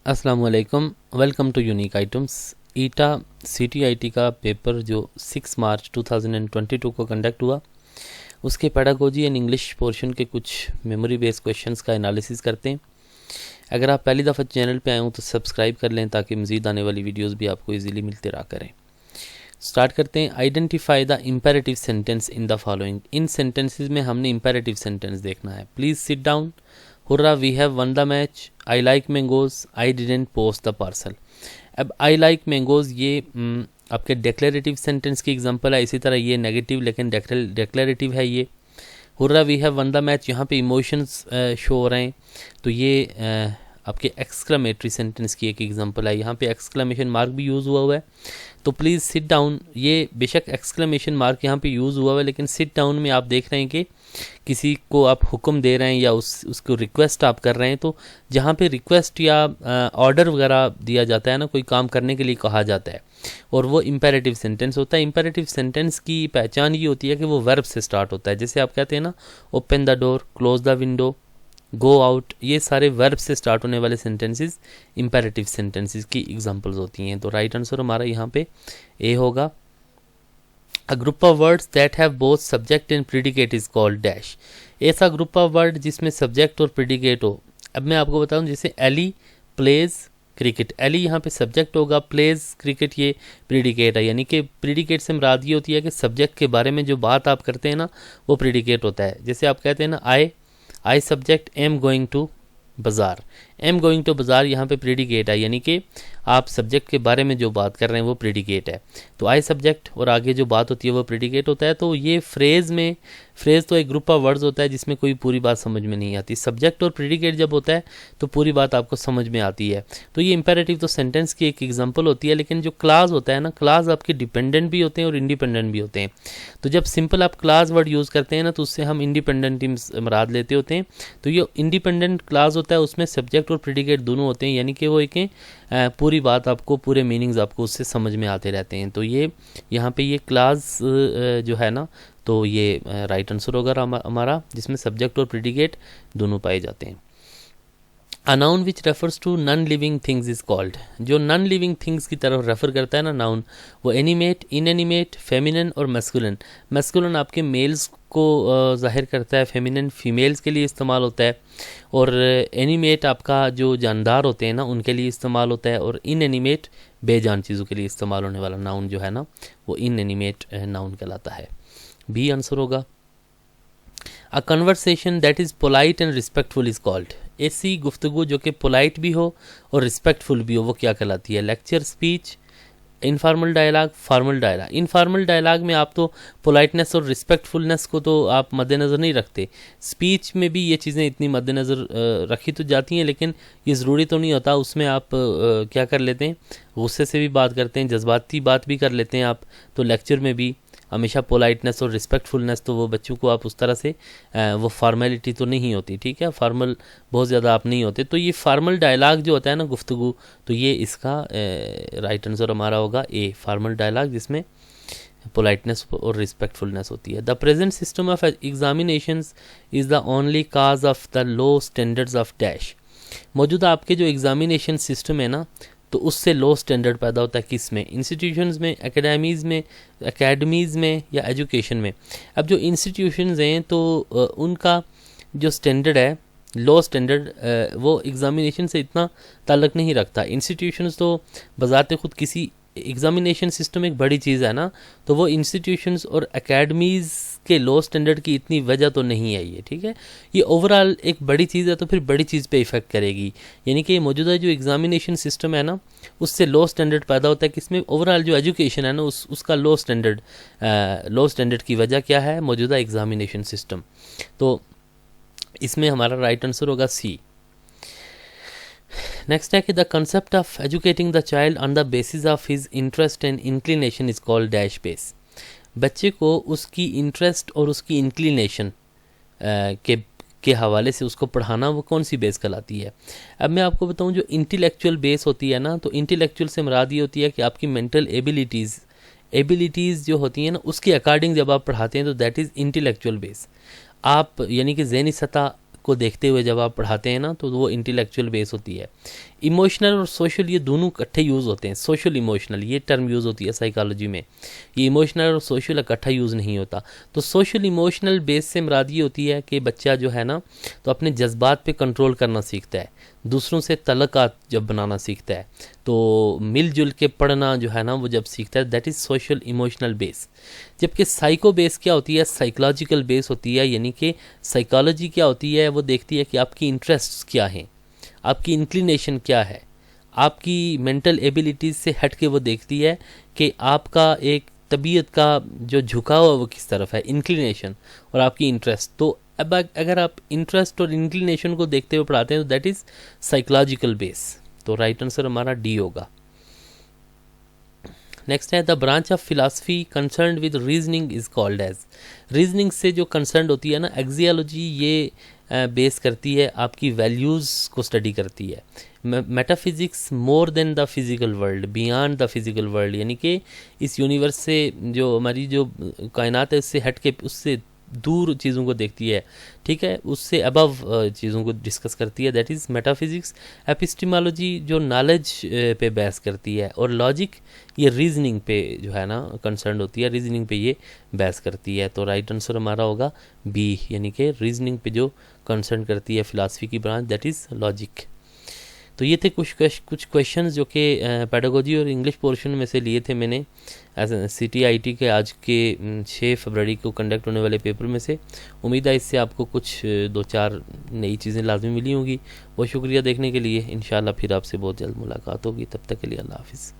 अस्सलाम वालेकुम, welcome to unique items. ईटा CTIT का पेपर जो 6 मार्च 2022 को कंडक्ट हुआ, उसके पेडागोजी एंड इंग्लिश पोर्शन के कुछ मेमोरी बेस्ड क्वेश्चंस का एनालिसिस करते हैं। अगर आप पहली दफ़ा चैनल पे आए हो तो सब्सक्राइब कर लें ताकि मज़ीद आने वाली वीडियोस भी आपको इजीली मिलते रहा करें। स्टार्ट करते हैं। Identify the imperative sentence in the following. इन सेंटेंसेस में हमने इम्पेरेटिव सेंटेंस देखना है। Please sit down, hurrah we have won the match, I like mangoes, I didn't post the parcel. अब आई लाइक मैंगोज ये आपके डिक्लेरेटिव सेंटेंस की example है। इसी तरह ये नेगेटिव लेकिन डिक्लेरेटिव है। ये hurrah we have won the match, यहाँ पे इमोशंस शो हो रहे हैं, तो ये आपके एक्सक्लेमेटरी सेंटेंस की एक एग्जांपल है। यहाँ पे एक्सक्लेमेशन मार्क भी यूज़ हुआ है, तो प्लीज़ सिट डाउन। ये बेशक एक्सक्लेमेशन मार्क यहाँ पे यूज़ हुआ है, लेकिन सिट डाउन में आप देख रहे हैं कि किसी को आप हुक्म दे रहे हैं या उसको रिक्वेस्ट आप कर रहे हैं। तो जहाँ पे रिक्वेस्ट या ऑर्डर वगैरह दिया जाता है ना, कोई काम करने के लिए कहा जाता है, और वो इम्पेरेटिव सेंटेंस होता है। इम्पेरेटिव सेंटेंस की पहचान ये होती है कि वो वर्ब से स्टार्ट होता है। जैसे आप कहते हैं ना, open the door, close the window, go out, ये सारे वर्ब से स्टार्ट होने वाले सेंटेंसेस इम्पेरेटिव सेंटेंसेस की एग्जांपल्स होती हैं। तो राइट आंसर हमारा यहाँ पे ए होगा। A group of words that have both subject and predicate is called dash. ऐसा ग्रुप ऑफ वर्ड जिसमें सब्जेक्ट और प्रीडिकेट हो। अब मैं आपको बताऊं, जैसे एली प्लेज क्रिकेट, एली यहाँ पे सब्जेक्ट होगा, प्लेज क्रिकेट ये प्रीडिकेट है। यानी कि प्रीडिकेट से मुराद ये होती है कि सब्जेक्ट के बारे में जो बात आप करते हैं ना, वो प्रीडिकेट होता है। जैसे आप कहते हैं ना, I subject am going to bazaar, am going to bazaar यहाँ पे प्रीडिकेट है, यानी कि आप सब्जेक्ट के बारे में जो बात कर रहे हैं वो प्रीडिकेट है। तो आई सब्जेक्ट और आगे जो बात होती है वो प्रीडिकेट होता है। तो ये फ्रेज़ तो एक ग्रुप ऑफ वर्ड्स होता है जिसमें कोई पूरी बात समझ में नहीं आती। सब्जेक्ट और प्रीडिकेट जब होता है तो पूरी बात आपको समझ में आती है। तो ये इंपेरेटिव तो सेंटेंस की एक एग्जाम्पल होती है, लेकिन जो क्लास होता है ना, क्लास आपके डिपेंडेंट भी होते हैं और इंडिपेंडेंट भी होते हैं। तो जब सिंपल आप क्लास वर्ड यूज़ करते हैं ना, तो उससे हम इंडिपेंडेंट ही मुराद लेते होते हैं। तो ये इंडिपेंडेंट क्लास होता है, उसमें सब्जेक्ट और प्रीडिकेट दोनों होते हैं, यानी कि वो एक पूरी बात आपको, पूरे मीनिंग्स आपको उससे समझ में आते रहते हैं। तो ये यहाँ पे ये क्लास जो है ना, तो ये राइट आंसर होगा हमारा, जिसमें सब्जेक्ट और प्रीडिकेट दोनों पाए जाते हैं। A noun which refers to non living things is called. जो नॉन लिविंग थिंग्स की तरफ रेफर करता है ना नाउन, वो एनिमेट, इनएनिमेट, फेमिनिन और मैस्कुलिन। मैस्कुलिन आपके मेल्स को जाहिर करता है, फेमिनिन फीमेल्स के लिए इस्तेमाल होता है, और एनिमेट आपका जो जानदार होते हैं ना उनके लिए इस्तेमाल होता है, और इनएनिमेट बेजान चीज़ों के लिए इस्तेमाल होने वाला नाउन जो है ना, वो इनएनिमेट नाउन कहलाता है। बी आंसर होगा। A conversation that is polite and respectful is called. ऐसी गुफ्तगू जो कि पोलाइट भी हो और रिस्पेक्टफुल भी हो, वो क्या कहलाती है? Lecture, speech, informal dialogue, formal dialogue. Informal dialogue में आप तो पोलाइटनेस और रिस्पेक्टफुलनेस को तो आप मद्देनज़र नहीं रखते। स्पीच में भी ये चीज़ें इतनी मद्देनज़र रखी तो जाती हैं, लेकिन ये ज़रूरी तो नहीं होता। उसमें आप क्या कर लेते हैं, गुस्से से भी बात करते हैं, जज्बाती बात भी कर लेते हैं आप। तो लेक्चर में भी हमेशा पोलाइटनेस और रिस्पेक्टफुलनेस, तो वो बच्चों को आप उस तरह से वो फॉर्मेलिटी तो नहीं होती, ठीक है, फॉर्मल बहुत ज़्यादा आप नहीं होते। तो ये फॉर्मल डायलॉग जो होता है ना, गुफ्तगू, तो ये इसका राइट आंसर हमारा होगा ए, फॉर्मल डायलॉग जिसमें पोलाइटनेस और रिस्पेक्टफुलनेस होती है। The present system of examinations is the only cause of the low standards of dash. मौजूदा आपके जो एग्जामिनेशन सिस्टम है ना, तो उससे लो स्टैंडर्ड पैदा होता है किस में? इंस्टीट्यूशंस में, एकेडमीज़ में या एजुकेशन में। अब जो इंस्टीट्यूशंस हैं तो उनका जो स्टैंडर्ड है, लो स्टैंडर्ड, वो एग्ज़ामिनेशन से इतना ताल्लुक़ नहीं रखता। इंस्टीट्यूशंस तो बज़ाते ख़ुद किसी एग्ज़ामिनेशन सिस्टम एक बड़ी चीज़ है ना, तो वो इंस्टीट्यूशंस और एकेडमीज़ के लो स्टैंडर्ड की इतनी वजह तो नहीं है ये, ठीक है। ये ओवरऑल एक बड़ी चीज़ है, तो फिर बड़ी चीज़ पे इफ़ेक्ट करेगी। यानी कि मौजूदा जो एग्ज़ामिनेशन सिस्टम है ना, उससे लो स्टैंडर्ड पैदा होता है किसमें? ओवरऑल जो एजुकेशन है ना, उसका लो स्टैंडर्ड की वजह क्या है? मौजूदा एग्ज़ामिनेशन सिस्टम। तो इसमें हमारा राइट आंसर होगा सी। नेक्स्ट है कि the concept of educating the child on the basis of his interest and inclination is called dash base. बच्चे को उसकी इंटरेस्ट और उसकी इंक्लिनेशन के हवाले से उसको पढ़ाना, वो कौन सी बेस कहलाती है? अब मैं आपको बताऊं, जो इंटेलेक्चुअल बेस होती है ना, तो इंटेलेक्चुअल से मुराद ये होती है कि आपकी मेंटल एबिलिटीज़ जो होती हैं ना, उसके अकॉर्डिंग जब आप पढ़ाते हैं तो दैट इज़ इंटेलेक्चुअल बेस। आप यानी कि ज़हनी सतह को देखते हुए जब आप पढ़ाते हैं ना, तो वो इंटेलेक्चुअल बेस होती है। इमोशनल और सोशल ये दोनों इकट्ठे यूज़ होते हैं। सोशल इमोशनल ये टर्म यूज़ होती है साइकोलॉजी में, ये इमोशनल और सोशल इकट्ठा यूज़ नहीं होता। तो सोशल इमोशनल बेस से मुराद ये होती है कि बच्चा जो है ना, तो अपने जज्बात पे कंट्रोल करना सीखता है, दूसरों से तल्लुकात जब बनाना सीखता है, तो मिलजुल के पढ़ना जो है ना वो जब सीखता है, that is social emotional base. जबकि साइको बेस क्या होती है, साइकोलॉजिकल बेस होती है, यानी कि साइकोलॉजी क्या होती है, वो देखती है कि आपकी इंटरेस्ट्स क्या हैं, आपकी इंक्लिनेशन क्या है, आपकी मेंटल एबिलिटीज़ से हट के वो देखती है कि आपका एक तबीयत का जो झुकाव है वो किस तरफ है, इंक्लिनेशन और आपकी इंटरेस्ट। तो अब अगर आप इंटरेस्ट और इंक्लिनेशन को देखते हुए पढ़ाते हैं तो दैट इज़ साइकोलॉजिकल बेस। तो राइट आंसर हमारा डी होगा। नेक्स्ट है the branch of philosophy concerned with reasoning is called as. Reasoning से जो कंसर्न होती है ना, एक्सियोलॉजी ये बेस करती है, आपकी वैल्यूज़ को स्टडी करती है। Metaphysics more than the physical world, beyond the physical world, यानी कि इस यूनिवर्स से जो हमारी जो कायनात है उससे हट के, उससे दूर चीज़ों को देखती है, ठीक है, उससे अबव चीज़ों को डिस्कस करती है, दैट इज़ मेटाफिजिक्स। एपिस्टिमोलॉजी जो नॉलेज पे बहस करती है, और लॉजिक ये रीजनिंग पे जो है ना कंसर्न होती है, रीजनिंग पे ये बहस करती है। तो राइट आंसर हमारा होगा बी, यानी कि रीजनिंग पे जो कंसर्न करती है फिलासफी की ब्रांच, दैट इज़ लॉजिक। तो ये थे कुछ क्वेश्चंस जो कि पेडागोजी और इंग्लिश पोर्शन में से लिए थे मैंने CTIT के आज के 6 फरवरी को कंडक्ट होने वाले पेपर में से। उम्मीद है इससे आपको कुछ 2-4 नई चीज़ें लाजमी मिली होंगी। बहुत शुक्रिया देखने के लिए। इंशाल्लाह फिर आपसे बहुत जल्द मुलाकात होगी, तब तक के लिए अल्लाह हाफिज़।